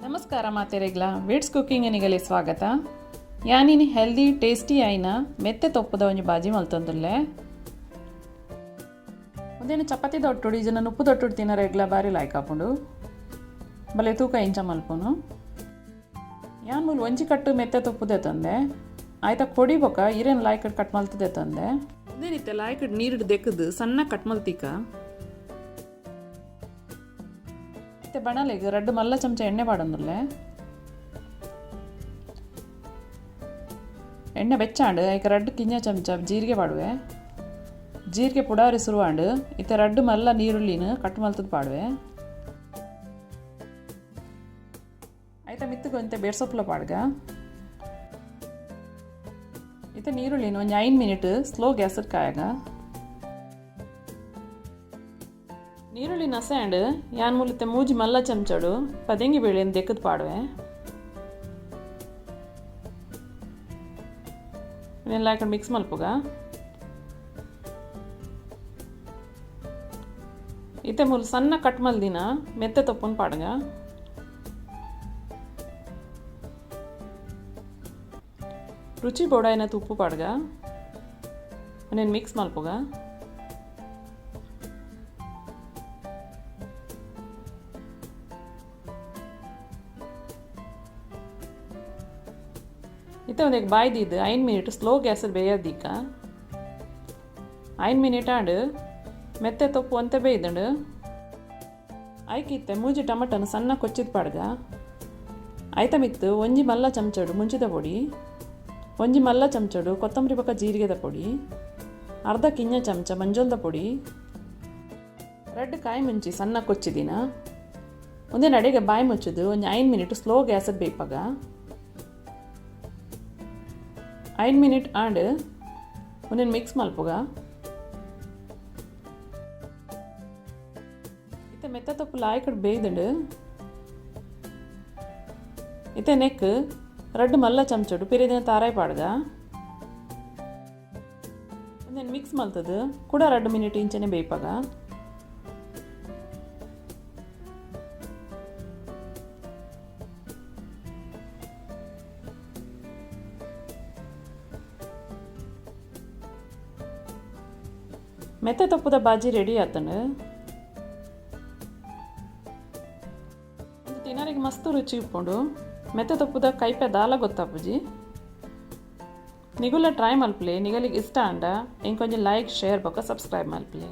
ನಮಸ್ಕಾರ ಮಾತೆರೆಗ್ಲ ವಿಡ್ಸ್ ಕುಕ್ಕಿಂಗಿನಿಗಲಿ ಸ್ವಾಗತ. ಯಾನಿನಿ healthy tasty ಆಯ್ನ ಮೆತ್ತೆ ತೊಪ್ಪದ ಒಂಜಿ ಬಾಜಿ ಮಲ್ತೊಂದುಲ್ಲೆ. ಒಂದೇನು ಚಪಾತಿ ದೊಟ್ಟುಡು ಇದನ್ನು ಉಪ್ಪು ದೊಟ್ಟುಡು ತಿನ್ನೋ ರೆಗ್ಲ ಬಾರಿ ಲಾಯ್ಕ್ ಹಾಕೊಂಡು ಬಲೆ ತೂಕ ಇಂಚ ಮಲ್ಪುನು. ಯಾನ್ ಮೂಲ ಒಂಜಿ ಕಟ್ಟು ಮೆತ್ತೆ ತೊಪ್ಪುದೆ ತಂದೆ ಆಯ್ತಾ ಕೊಡಿ ಬೊಕ ಇರೇನು ಲಾಯ್ಕಡ್ ಕಟ್ ಮಲ್ತದೆ ತಂದೆ. ಅದೇನಿತ್ತೆ ಲಾಯ್ಕಡ್ ನೀರಿಡು ದೆಕ್ಕದು ಸಣ್ಣ ಕಟ್ ಮಲ್ತೀಕ ಬಣಲೆಗೆ 2 ಮಲ್ಲ ಚಮಚ ಎಣ್ಣೆ ಪಾಡೊಂದುಲ್ಲೆ. ಎಣ್ಣೆ ಬೆಚ್ಚಾಂಡು ಐಕ 2 ಕಿಂಜ ಚಮಚ ಜೀರಿಗೆ ಪಾಡುವೆ. ಜೀರಿಗೆ ಪುಡಾರಿ ಸುರುವಾಂಡು ಇತ್ತೆ 2 ಮಲ್ಲ ನೀರುಳ್ಳಿನ ಕಟ್ ಮಲ್ತದ ಪಾಡುವೆ. ಐತ ಮಿತ್ತುಗು ಇಂತೆ ಬೇಡ್ಸೊಪ್ಪಲ ಪಾಡ್ಗ ಇತ್ತೆ ನೀರುಳ್ಳಿನ ಒಂದು 5 ಮಿನಿಟ್ ಸ್ಲೋ ಗ್ಯಾಸಲ್ಲಿ ಕಾಯಾಗ. ನೀರುಳ್ಳಿ ನಸೆಂಡು ಯಾನ್ ಮೂಲತೆ ಮೂಜಿ ಮಲ್ಲ ಚಮಚಡು ಪದಂಗಿ ಬೇಳೆಯನ್ನು ದೆಕ್ಕದ ಪಾಡುವೆ. ಇವನ್ನೆಲ್ಲ ಹಾಕೊಂಡು ಮಿಕ್ಸ್ ಮಲ್ಪುಗ. ಇತ್ತೆ ಮೂಲ ಸಣ್ಣ ಕಟ್ ಮಲ್ದಿನ ಮೆತ್ತೆ ತೊಪ್ಪನ್ ಪಾಡ್ಗ. ರುಚಿ ಬೋಡಾಯಿನ ಉಪ್ಪು ಪಾಡ್ಗ ಅವನೇನು ಮಿಕ್ಸ್ ಮಲ್ಪುಗ. ಇತ್ತೆ ಒಂದಕ್ಕೆ ಬಾಯ್ದಿದ್ದು 5 ಮಿನಿಟ್ ಸ್ಲೋ ಗ್ಯಾಸಲ್ಲಿ ಬೇಯೋದಿಕ್ಕ. 5 ಮಿನಿಟ್ ಆಂಡು ಮೆತ್ತೆ ತೊಪ್ಪು ಅಂತೆ ಬೇಯ್ದಂಡು ಐಕಿತ್ತೆ ಮೂಜಿ ಟಮಟನ ಸಣ್ಣ ಕೊಚ್ಚಿದ ಪಾಡ್ಗ. ಐತ ಮಿತ್ತು ಒಂಜಿ ಮಲ್ಲ ಚಮಚಡು ಮುಂಚಿದ ಪೊಡಿ, ಒಂಜಿ ಮಲ್ಲ ಚಮಚಡು ಕೊತ್ತಂಬರಿ ಬೊಕ ಜೀರಿಗೆದ ಪೊಡಿ, ಅರ್ಧ ಕಿಂಜ ಚಮಚ ಮಂಜೋಲ್ದ ಪೊಡಿ, 2 ಕಾಯಿ ಮುಂಚಿ ಸಣ್ಣ ಕೊಚ್ಚಿದಿನ ಒಂದೇ ನಡೆಗೆ ಬಾಯಿ ಮುಚ್ಚದು ಒಂದು 5 ಮಿನಿಟ್ ಸ್ಲೋ ಗ್ಯಾಸಲ್ಲಿ ಬೇಯ್ಪಾಗ. 5 ಮಿನಿಟ್ ಆಂಡು ಒಂದೇನು ಮಿಕ್ಸ್ ಮಲ್ಪುಗ. ಇತ್ತೆ ಮೆತ್ತ ತೊಪ್ಪು ಲಾಯ್ಕಡ್ ಬೇಯ್ದಂಡು ಇತ್ತೆ ನೆಕ್ 2 ಮಲ್ಲ ಚಮಚಡು ಪಿರಿದಿನ ತಾರಾಯಿ ಪಾಡ್ಗ ಒಂದೇನು ಮಿಕ್ಸ್ ಮಲ್ತದು ಕೂಡ 2 ಮಿನಿಟ್ ಇಂಚನೆ ಬೇಯ್ಪಾಗ. ಮೆತ್ತೆ ತೊಪ್ಪದ ಬಾಜಿ ರೆಡಿ ಆತಂಡು ತಿನ್ನರಿಗೆ ಮಸ್ತ್ ರುಚಿ ಇಪ್ಕೊಂಡು ಮೆತ್ತೆ ತೊಪ್ಪದ ಕೈಪೆ ದಾಲ ಗೊತ್ತಾಪುಜಿ. ನಿಗುಲ್ಲ ಟ್ರೈ ಮಲ್ಪಲೆ ನಿಗಲಿಗೆ ಇಷ್ಟ ಅಂಡ ಇಂಕೊಂಚ ಲೈಕ್ ಶೇರ್ ಬೊಕ ಸಬ್ಸ್ಕ್ರೈಬ್ ಮಲ್ಪಲೆ.